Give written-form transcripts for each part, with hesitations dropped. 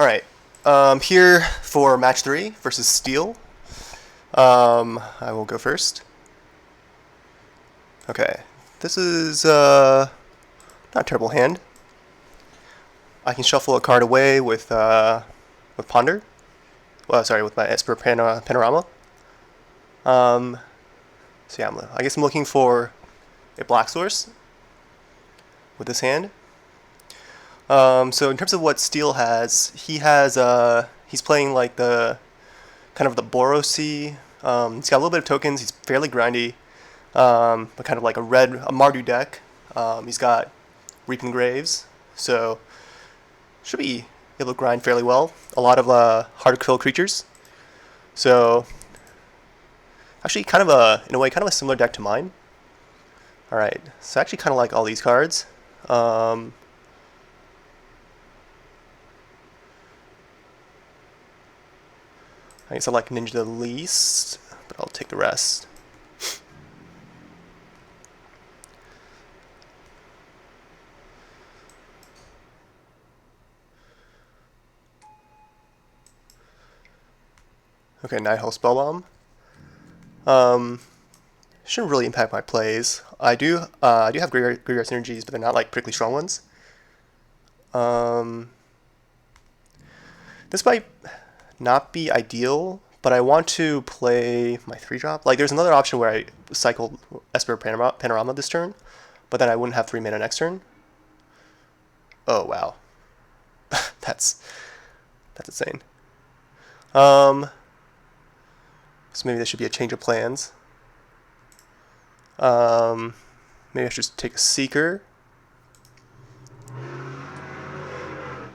Alright, here for match 3 versus Steel. I will go first. Okay, this is not a terrible hand. I can shuffle a card away with Ponder. Well, sorry, with my Esper Panorama. So yeah, I guess I'm looking for a black source with this hand. So in terms of what Steel has, he's playing like the kind of the Borosy. He's got a little bit of tokens. He's fairly grindy, but kind of like a Mardu deck. He's got Reaping Graves, so should be able to grind fairly well. A lot of hard to kill creatures. So actually, kind of in a way, kind of a similar deck to mine. All right, so I actually kind of like all these cards. I guess I like Ninja the least, but I'll take the rest. Okay, Nighthold Spellbomb. Shouldn't really impact my plays. I do have Graveyard Synergies, but they're not like particularly strong ones. This might not be ideal, but I want to play my 3-drop. Like, there's another option where I cycle Esper Panorama this turn, but then I wouldn't have 3 mana next turn. Oh, wow. that's insane. So maybe this should be a change of plans. Maybe I should just take a Seeker.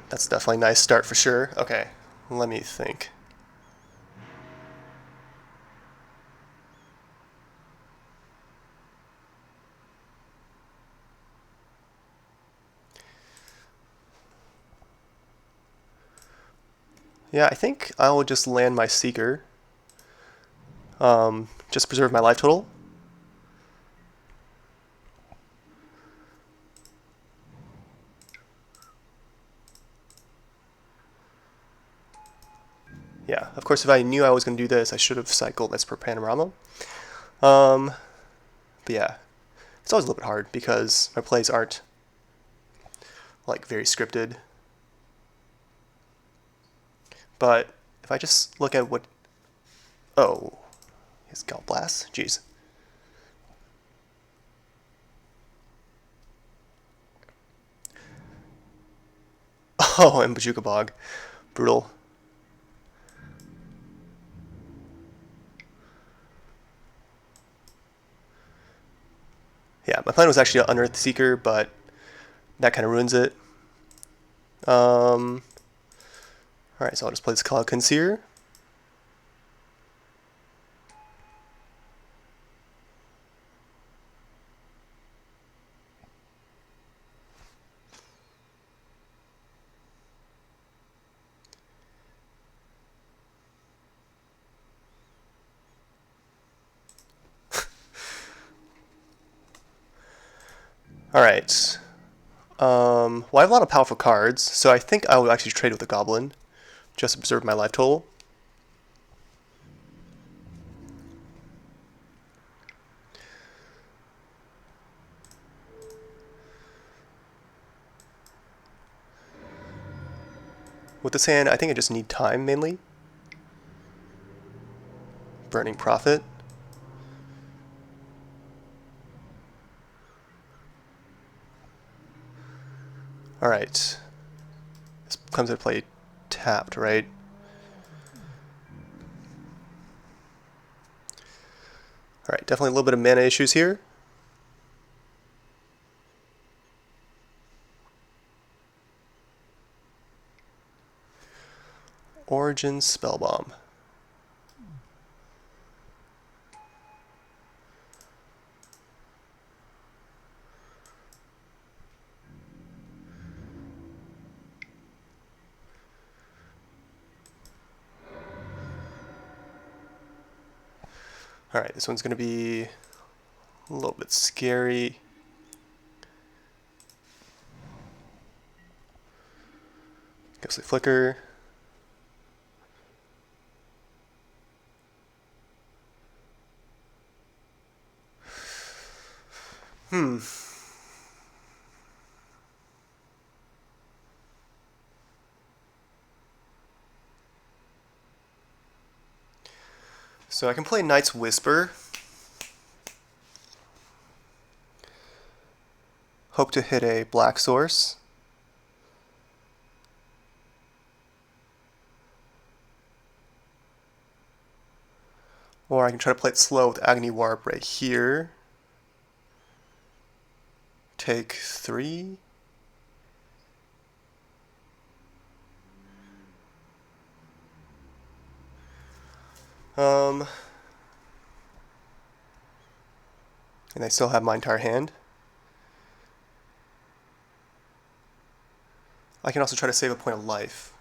That's definitely a nice start for sure. Okay, let me think. Yeah, I think I will just land my Seeker. Just preserve my life total. Yeah, of course, if I knew I was going to do this, I should have cycled Esper Panorama. But yeah, it's always a little bit hard because my plays aren't like very scripted. But if I just look at what... Oh, his Galt Blast? Jeez. Oh, and Bajuka Bog. Brutal. Yeah, my plan was actually to Unearth Seeker, but that kind of ruins it. Alright, so I'll just play this Cloud Conceer. Alright. Well, I have a lot of powerful cards, so I think I will actually trade with the Goblin, just to preserve my life total. With this hand, I think I just need time, mainly. Burning Prophet. Alright. This comes into play tapped, right? Alright, definitely a little bit of mana issues here. Origin Spellbomb. Alright, this one's going to be a little bit scary. Ghostly Flicker. So I can play Knight's Whisper. Hope to hit a black source. Or I can try to play it slow with Agony Warp right here. Take 3. And I still have my entire hand. I can also try to save a point of life.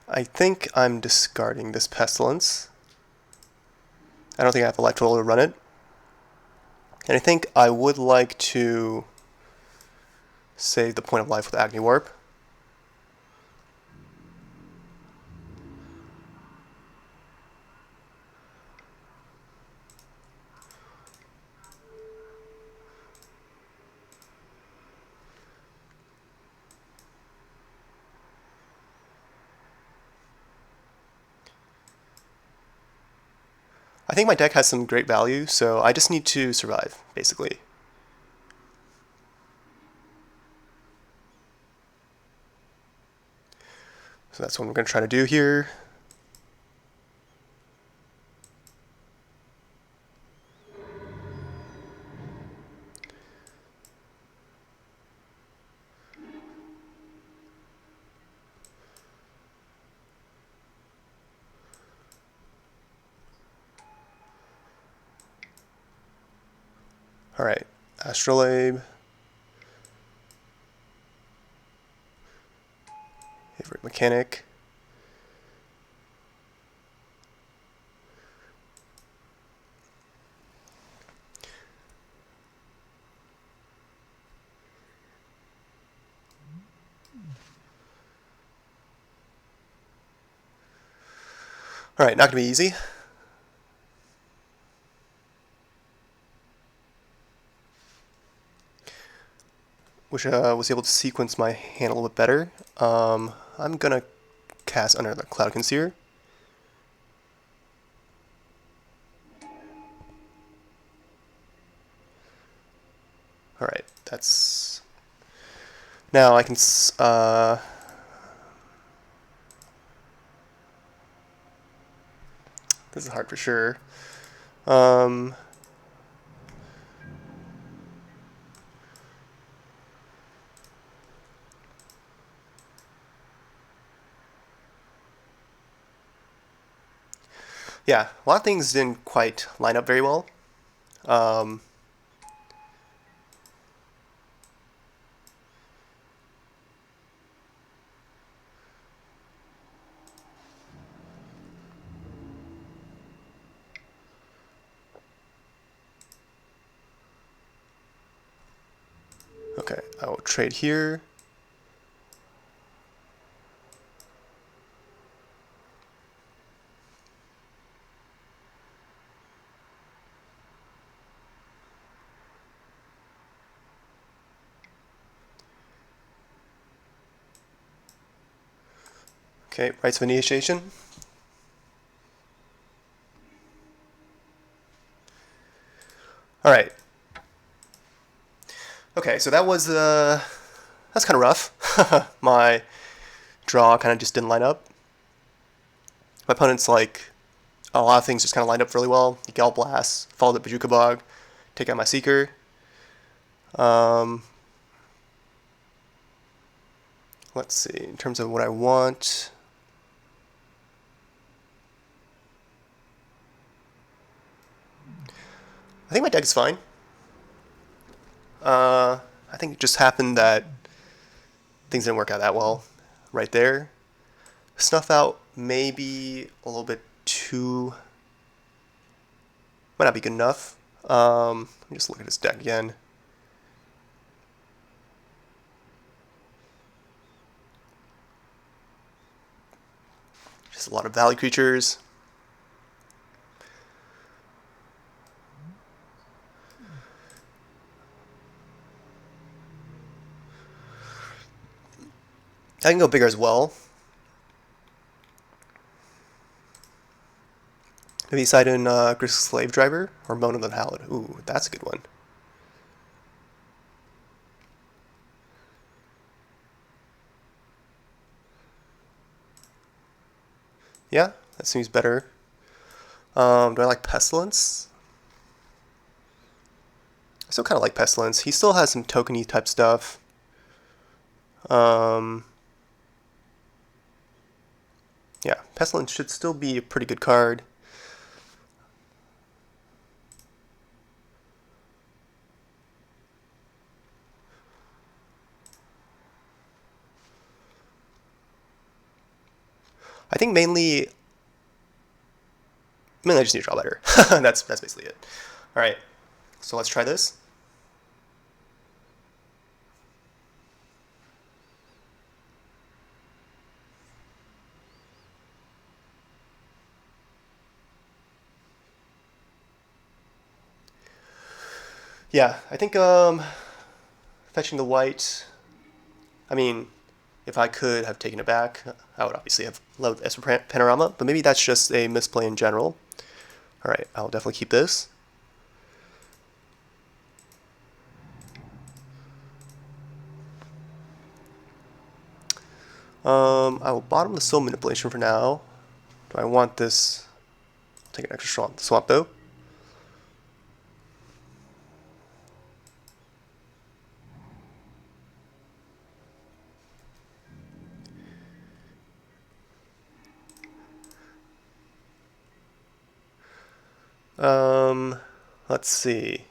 I think I'm discarding this Pestilence. I don't think I have the life total to run it. And I think I would like to save the point of life with Agony Warp. I think my deck has some great value, so I just need to survive, basically. So that's what I'm going to try to do here. Alright, Astrolabe. Favorite Mechanic. Alright, not going to be easy. Wish I was able to sequence my hand a little bit better. I'm going to cast under the Cloud Concealer. Alright, that's... Now I can... This is hard for sure. Yeah, a lot of things didn't quite line up very well. Okay, I will trade here. Okay, rights of initiation. Alright. Okay, so that was, that's kind of rough. My draw kind of just didn't line up. My opponent's like, a lot of things just kind of lined up really well. Gal Blast, followed the Bajuka Bog, take out my Seeker. Let's see, in terms of what I want. I think my deck is fine. I think it just happened that things didn't work out that well right there. Snuff out maybe a little bit too... Might not be good enough. Let me just look at his deck again. Just a lot of valley creatures. I can go bigger as well. Maybe side in Grisk Slave Driver or Mona the Hallowed. Ooh, that's a good one. Yeah, that seems better. Do I like Pestilence? I still kind of like Pestilence. He still has some tokeny type stuff. Yeah, Pestilence should still be a pretty good card. I think mainly I just need to draw better. That's basically it. All right, so let's try this. Yeah, I think fetching the white. I mean, if I could have taken it back, I would obviously have loved Esper Panorama, but maybe that's just a misplay in general. All right, I'll definitely keep this. I will bottom the Soul Manipulation for now. Do I want this? I'll take an extra swamp though. Let's see.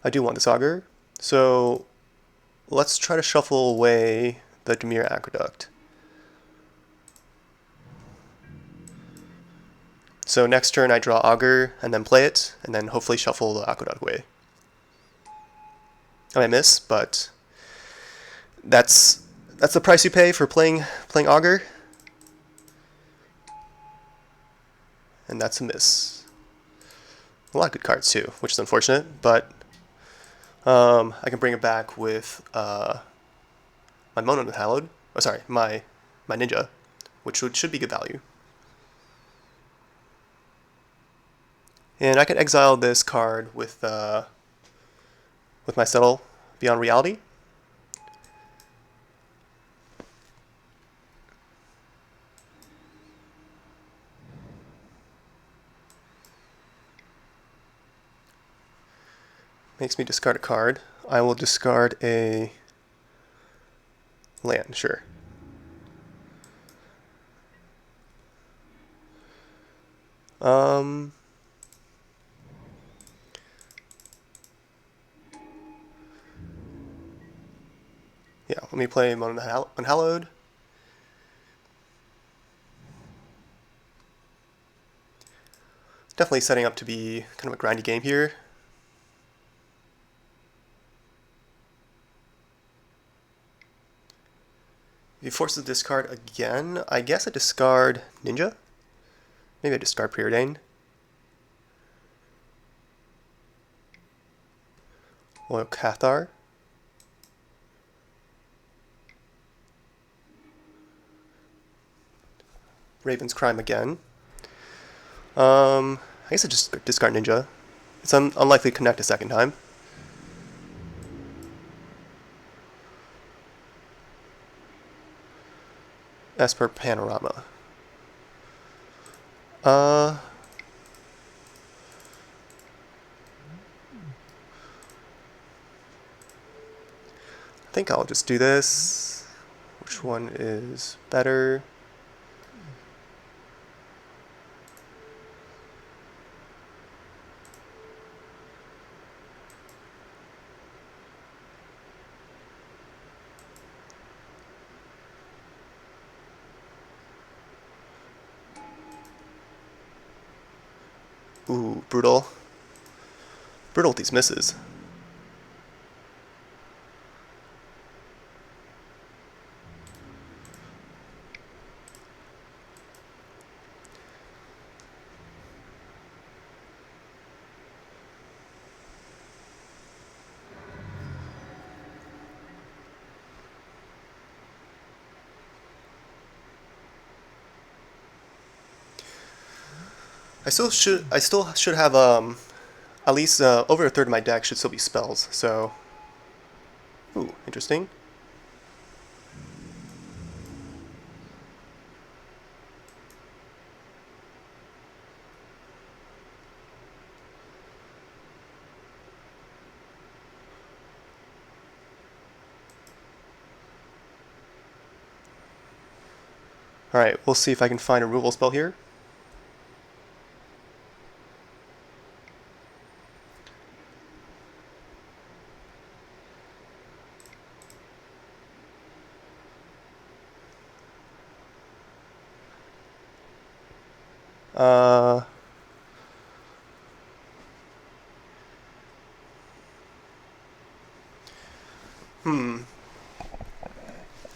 I do want this auger, so let's try to shuffle away the Demir Aqueduct. So next turn I draw auger and then play it, and then hopefully shuffle the Aqueduct away. I might miss, but that's the price you pay for playing auger, and that's a miss. A lot of good cards too, which is unfortunate, but I can bring it back with my Mona Hallowed. Oh, sorry, my Ninja, which should be good value. And I can exile this card with my Settle Beyond Reality. Makes me discard a card. I will discard a land, sure. Yeah, let me play Mona Unhallowed. Definitely setting up to be kind of a grindy game here. If he forces the discard again, I guess I discard Ninja. Maybe I discard Preordain. Loyal Cathar. Raven's Crime again. I guess I just discard Ninja. It's unlikely to connect a second time. Esper Panorama. I think I'll just do this. Which one is better? Ooh, brutal. Brutal with these misses. I still should have at least over a third of my deck should still be spells. So, ooh, interesting. All right, we'll see if I can find a removal spell here. Uh,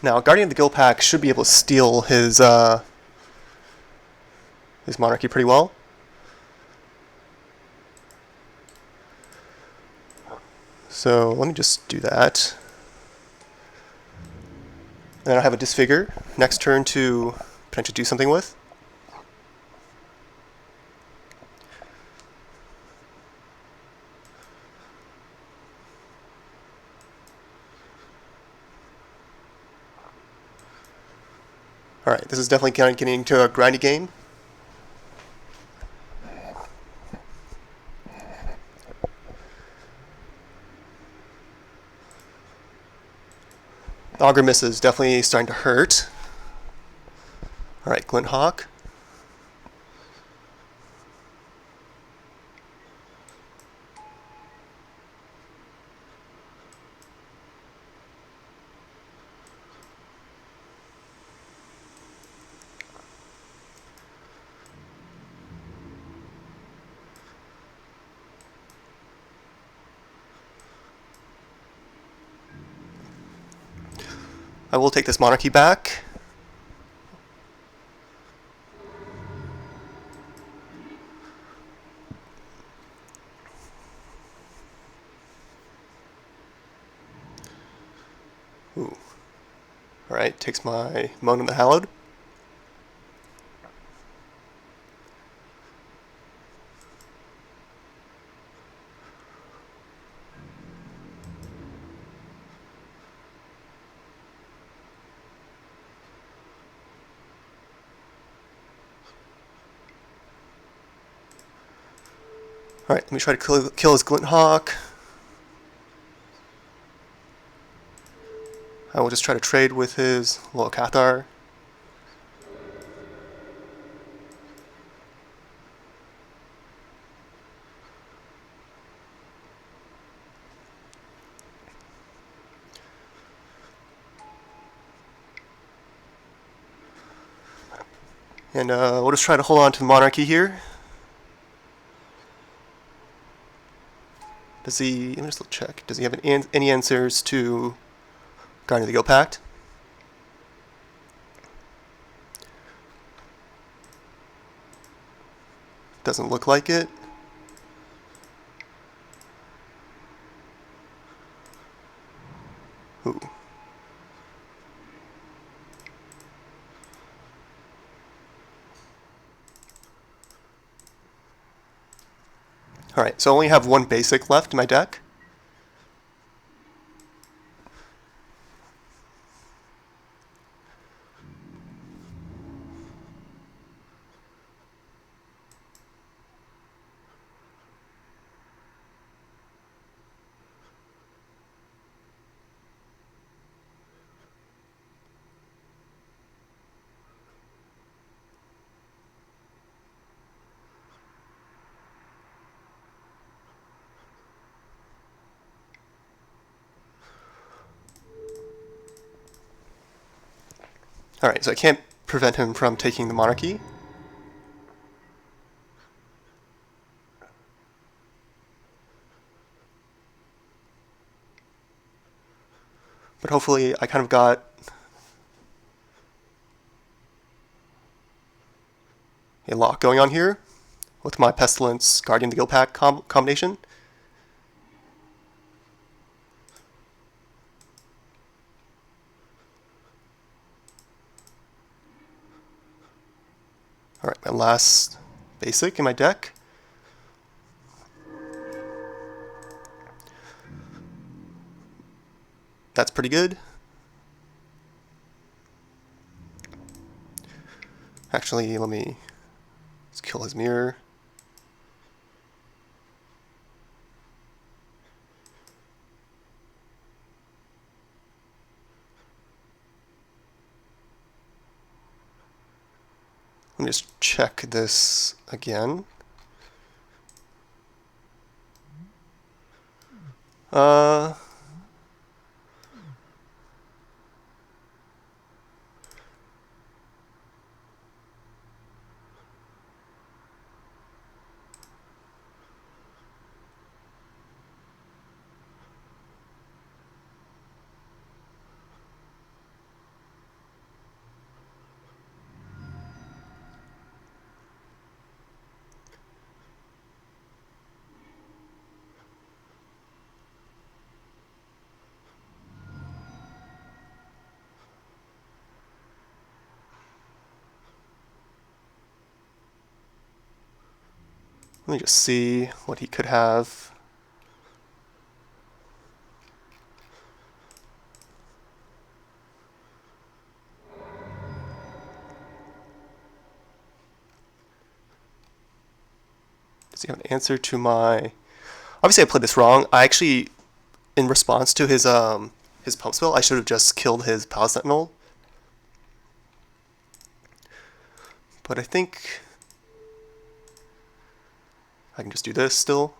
Now, Guardian of the Gilpack should be able to steal his monarchy pretty well. So let me just do that. And then I have a disfigure next turn to potentially do something with. Alright, this is definitely kind of getting into a grindy game. The Augur Miss is definitely starting to hurt. Alright, Glint Hawk. I will take this monarchy back. Ooh. Alright, takes my Moan and the Hallowed. Alright, let me try to kill his Glint Hawk. I will just try to trade with his Loyal Cathar. And we'll just try to hold on to the monarchy here. Does he... Let me just check. Does he have any answers to Guardian of the Guild Pact? Doesn't look like it. Ooh. Alright, so I only have one basic left in my deck. Alright, so I can't prevent him from taking the monarchy. But hopefully I kind of got a lock going on here with my Pestilence Guardian of the Guild Pact combination. Alright, my last basic in my deck. That's pretty good. Actually, let's kill his mirror. Let me just check this again. Let me just see what he could have. Does he have an answer to my... Obviously I played this wrong. I actually, in response to his pump spell, I should have just killed his Palace Sentinel. But I think I can just do this still.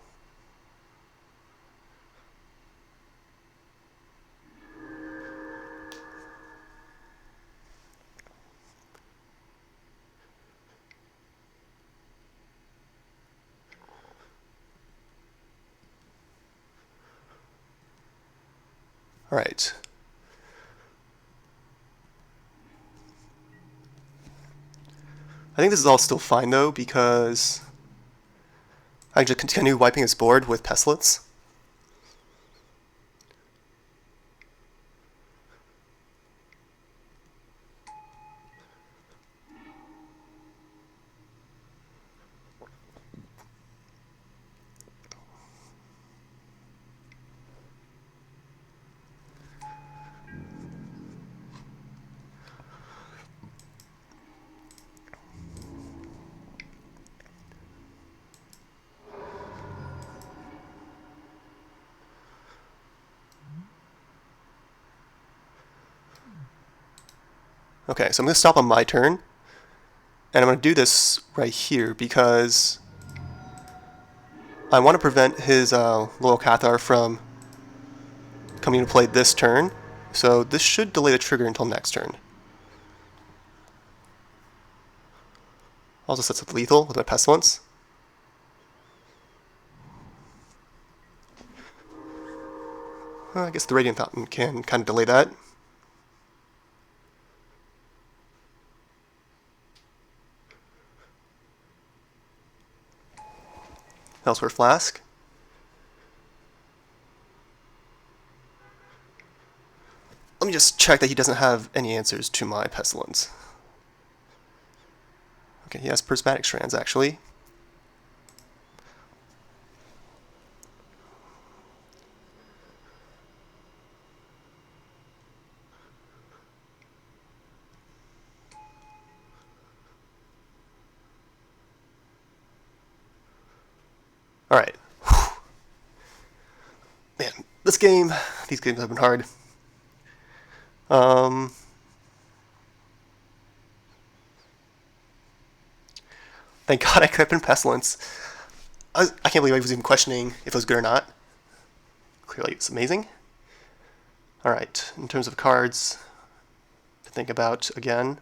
All right. I think this is all still fine though, because I can just continue wiping his board with Pestilence. Okay, so I'm going to stop on my turn, and I'm going to do this right here because I want to prevent his Loyal Cathar from coming into play this turn, so this should delay the trigger until next turn. Also sets up lethal with my Pestilence. I guess the Radiant Fountain can kind of delay that. Elsewhere Flask. Let me just check that he doesn't have any answers to my Pestilence. Okay, he has Prismatic Strands actually. Alright. Man, these games have been hard. Thank God I kept in Pestilence. I can't believe I was even questioning if it was good or not. Clearly it's amazing. Alright, in terms of cards to think about again.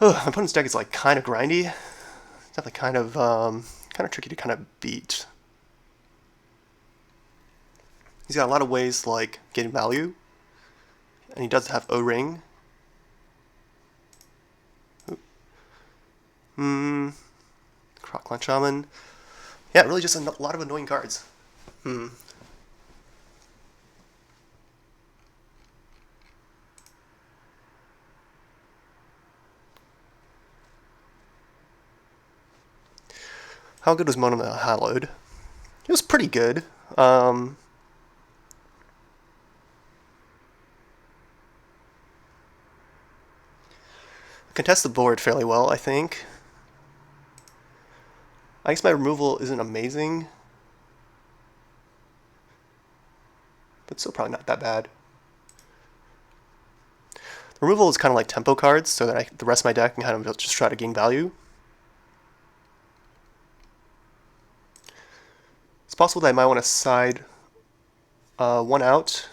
My opponent's deck is like kind of grindy. It's definitely kind of tricky to kind of beat. He's got a lot of ways to like getting value, and he does have O-Ring. Crockland Shaman. Yeah, really just a lot of annoying cards. How good was Mona Hallowed? It was pretty good. Contest the board fairly well, I think. I guess my removal isn't amazing, but still probably not that bad. The removal is kind of like tempo cards, so that the rest of my deck can kind of just try to gain value. It's possible that I might want to side one out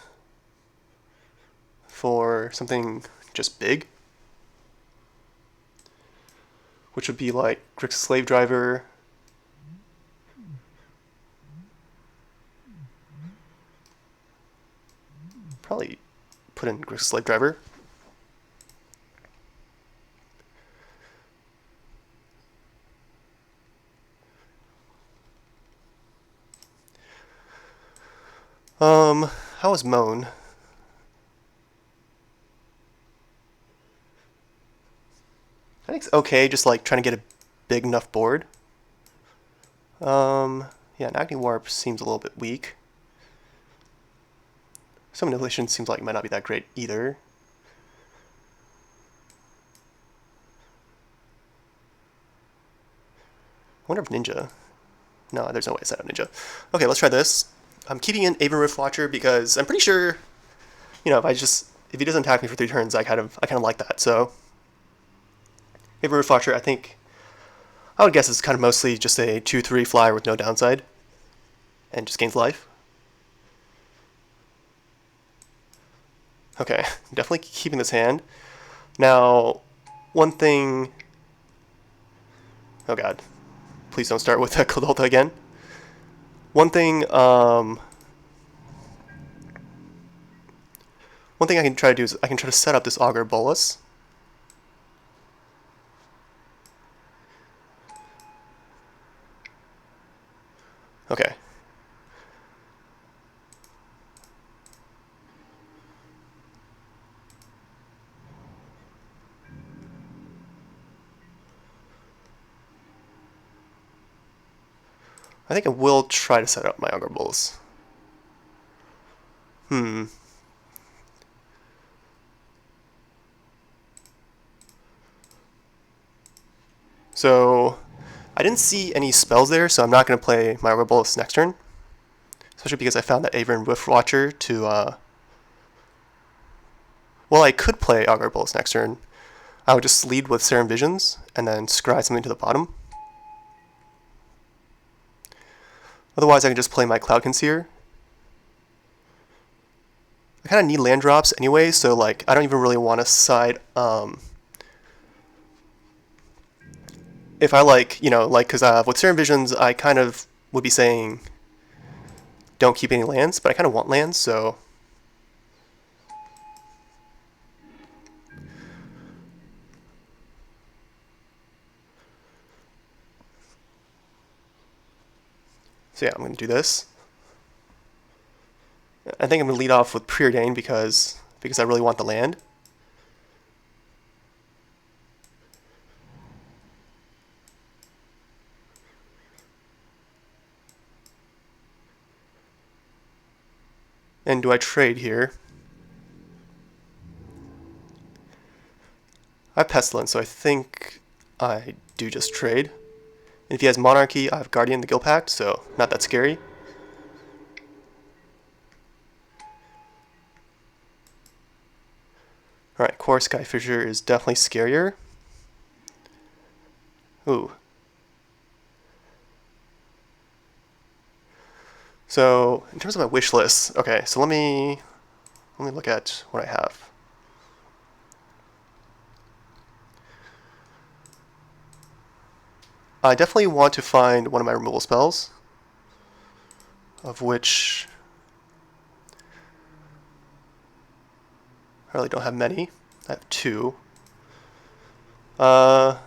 for something just big, which would be like Grixis Slave Driver. Probably put in Grixis Slave Driver. How was Moan? I think it's okay, just like trying to get a big enough board. Yeah, an Agni Warp seems a little bit weak. Some Manipulation seems like it might not be that great either. I wonder if Ninja. No, there's no way I set up Ninja. Okay, let's try this. I'm keeping in Aven Riftwatcher because I'm pretty sure, you know, if he doesn't attack me for 3 turns, I kind of like that. So Aven Riftwatcher, I think I would guess it's kind of mostly just a 2/3 flyer with no downside, and just gains life. Okay, definitely keeping this hand. Now, one thing. Oh god, please don't start with Kadolta again. One thing I can try to do is I can try to set up this Augur Bolus. Okay. I think I will try to set up my Augur Bolus. So, I didn't see any spells there, so I'm not going to play my Augur Bolus next turn. Especially because I found that Aven Riftwatcher to, well, I could play Augur Bolus next turn. I would just lead with Serum Visions, and then scry something to the bottom. Otherwise, I can just play my Cloud Conceer. I kind of need land drops anyway, so like I don't even really want to side. If I because with Serum Visions, I kind of would be saying don't keep any lands, but I kind of want lands, so. So yeah, I'm going to do this. I think I'm going to lead off with Preordain because I really want the land. And do I trade here? I have Pestilence, so I think I do just trade. And if he has Monarchy, I have Guardian the Guild Pact, so not that scary. Alright, Core Skyfisher is definitely scarier. Ooh. So, in terms of my wish list, okay, so let me look at what I have. I definitely want to find one of my removal spells, of which I really don't have many. I have 2. Because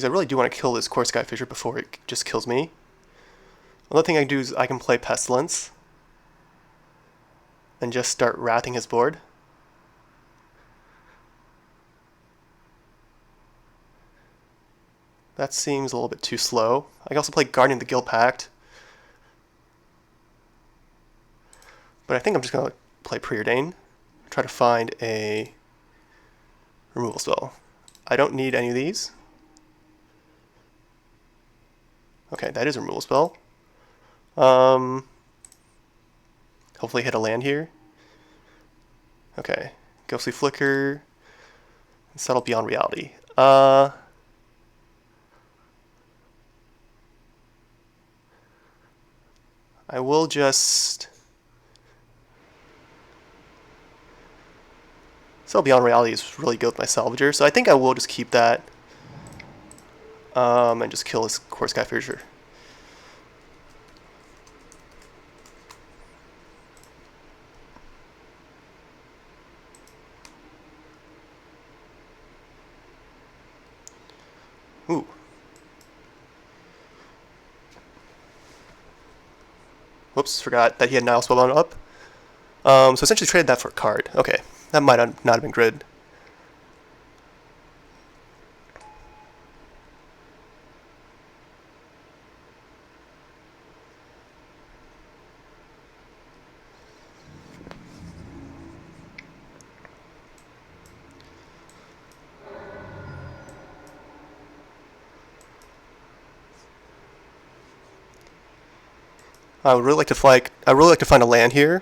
I really do want to kill this Core Skyfisher before it just kills me. Another thing I can do is I can play Pestilence and just start wrathing his board. That seems a little bit too slow. I can also play Guardian of the Guild Pact. But I think I'm just going to play Preordain. Try to find a removal spell. I don't need any of these. Okay, that is a removal spell. Hopefully hit a land here. Okay, Ghostly Flicker. Settle Beyond Reality. I will just Settle Beyond Reality is really good with my Salvager, so I think I will just keep that. And just kill this Core Sky Fissure. Ooh. Whoops, forgot that he had Nile Spellbound up. So essentially traded that for a card. Okay, that might not have been good. I would really like to find a land here.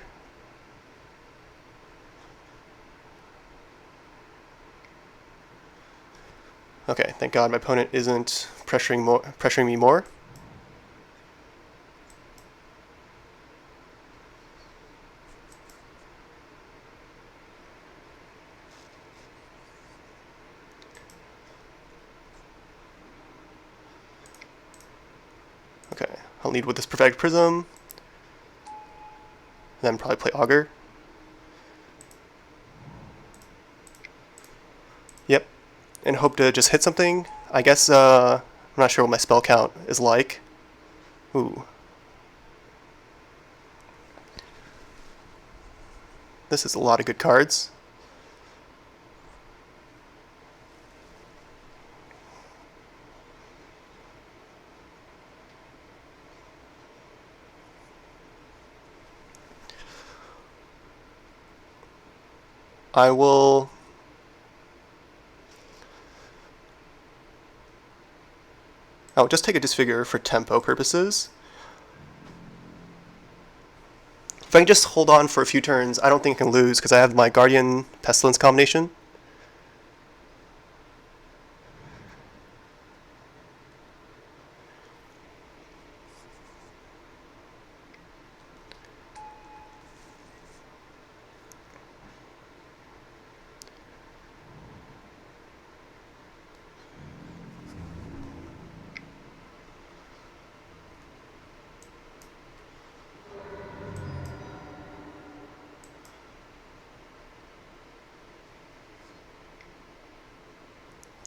Okay, thank God my opponent isn't pressuring me more. Okay, I'll lead with this Prophetic Prism. Then probably play Augur. Yep, and hope to just hit something. I guess, I'm not sure what my spell count is like. Ooh. This is a lot of good cards. I will just take a Disfigure for tempo purposes. If I can just hold on for a few turns, I don't think I can lose because I have my Guardian Pestilence combination.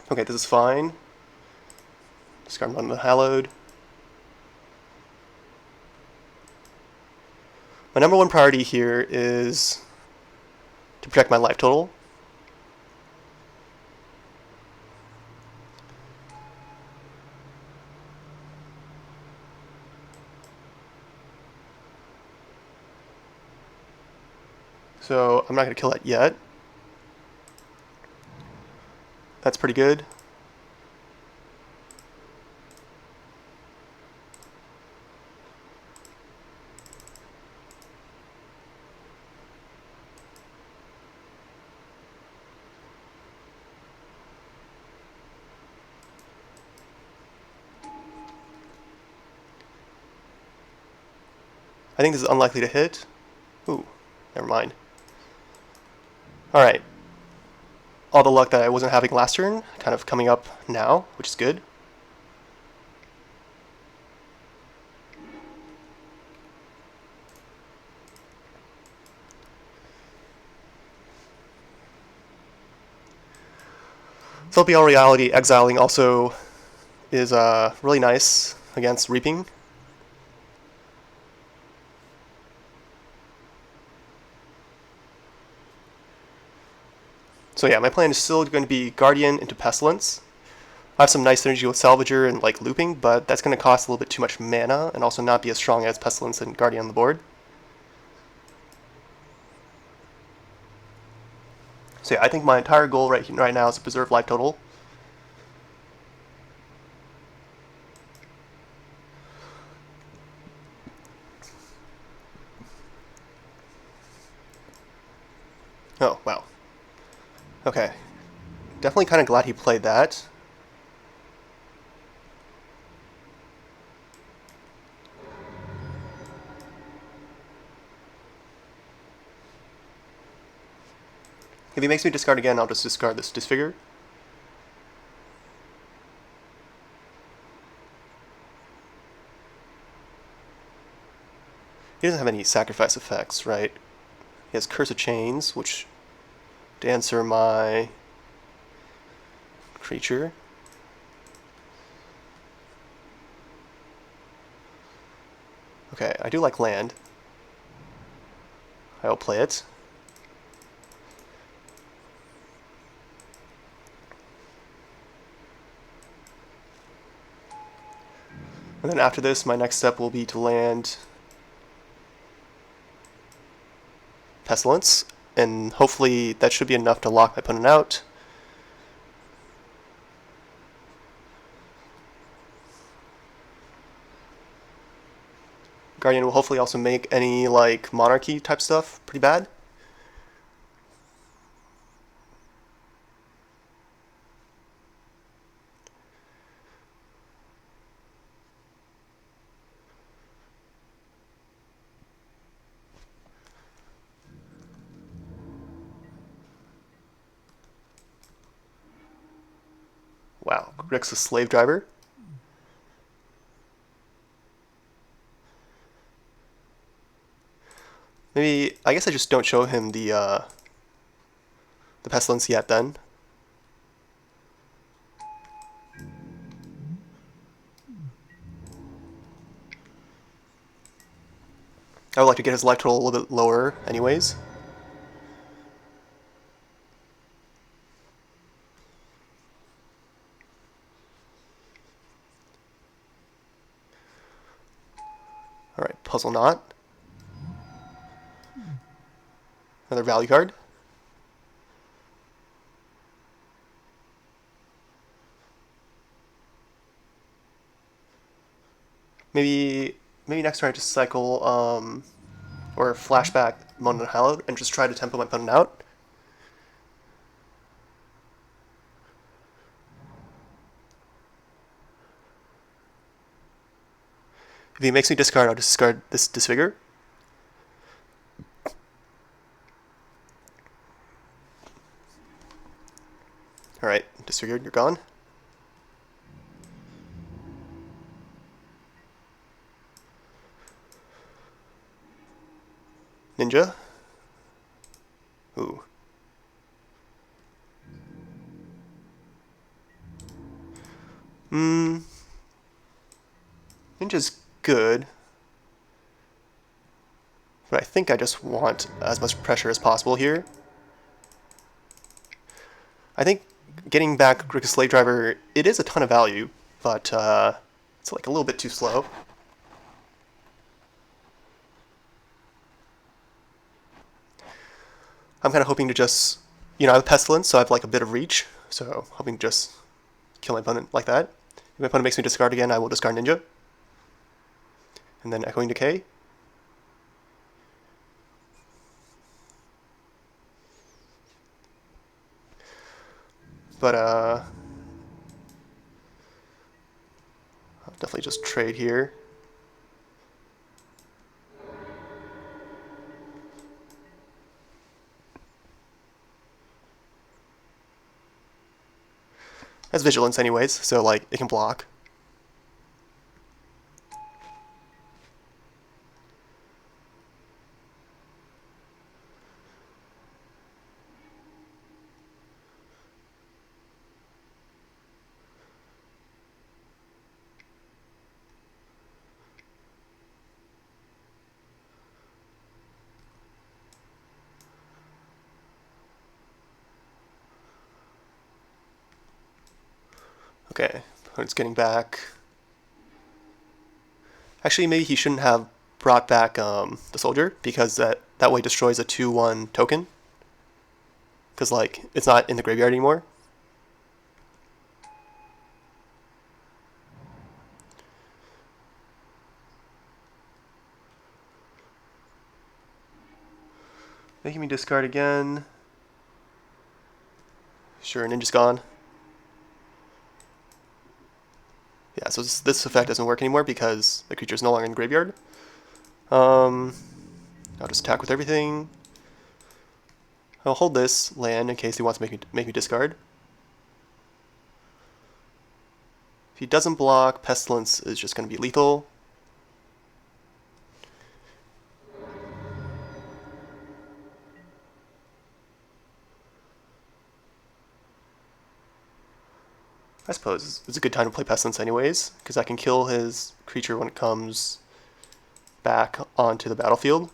Okay, this is fine. Discard one of the Hallowed. My number one priority here is to protect my life total. So I'm not going to kill that yet. That's pretty good. I think this is unlikely to hit. Ooh, never mind. Alright. All the luck that I wasn't having last turn, kind of coming up now, which is good. LPL Reality exiling also is really nice against Reaping. So yeah, my plan is still going to be Guardian into Pestilence. I have some nice synergy with Salvager and like looping, but that's going to cost a little bit too much mana and also not be as strong as Pestilence and Guardian on the board. So yeah, I think my entire goal right now is to preserve life total. Oh, wow. Okay. Definitely kind of glad he played that. If he makes me discard again, I'll just discard this Disfigure. He doesn't have any sacrifice effects, right? He has Curse of Chains, which to answer my creature. Okay, I do like land. I will play it. And then after this, my next step will be to land Pestilence, and hopefully that should be enough to lock my opponent out. Guardian will hopefully also make any like Monarchy type stuff pretty bad. Wow, Grixis Slave Driver. Maybe, I guess I just don't show him the Pestilence yet then. I would like to get his life total a little bit lower anyways. Alright, Puzzle Knot. Another value card. Maybe next turn I just cycle or flashback Mono Hallowed and just try to tempo my opponent out. If he makes me discard, I'll discard this Disfigure. Alright, Disfigured, you're gone. Ninja. Ooh. Ninja's good. But I think I just want as much pressure as possible here. I think getting back Grixis Slave Driver, it is a ton of value, but it's like a little bit too slow. I'm kind of hoping to just, I have Pestilence, so I have like a bit of reach, so hoping to just kill my opponent like that. If my opponent makes me discard again, I will discard Ninja. And then Echoing Decay. But I'll definitely just trade here. Has Vigilance anyways, so like it can block. Okay, opponent's getting back. Actually, maybe he shouldn't have brought back the soldier, because that way destroys a 2/1 token. Because, like, it's not in the graveyard anymore. Making me discard again. Sure, ninja's gone. Yeah, so this effect doesn't work anymore because the creature's no longer in the graveyard. I'll just attack with everything. I'll hold this land in case he wants to make me discard. If he doesn't block, Pestilence is just going to be lethal. I suppose it's a good time to play Pestilence anyways, because I can kill his creature when it comes back onto the battlefield.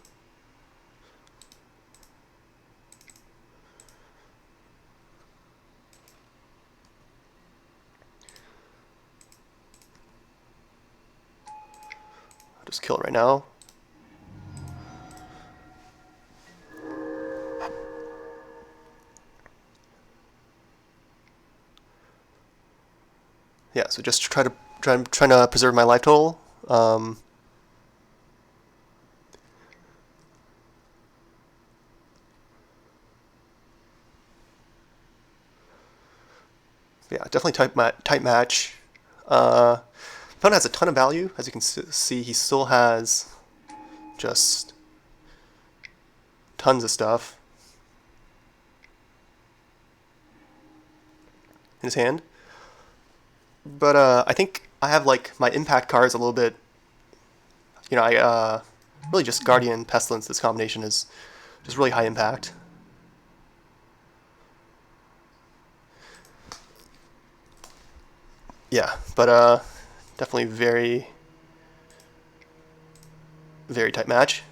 I'll just kill it right now. Yeah, so just trying to preserve my life total. Yeah, definitely tight match. Opponent has a ton of value, as you can see. He still has just tons of stuff in his hand. But I think I have like my impact cards a little bit. You know, I really just Guardian Pestilence. This combination is just really high impact. Yeah, but definitely very, very tight match.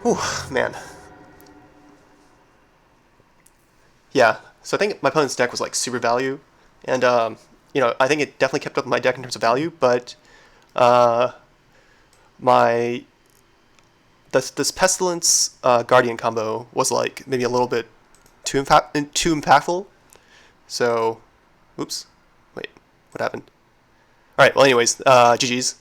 Whew, man. Yeah, so I think my opponent's deck was like super value, and you know, I think it definitely kept up with my deck in terms of value, but uh, my this Pestilence Guardian combo was like maybe a little bit too impactful. So, oops, wait, what happened? All right, well, anyways, GG's.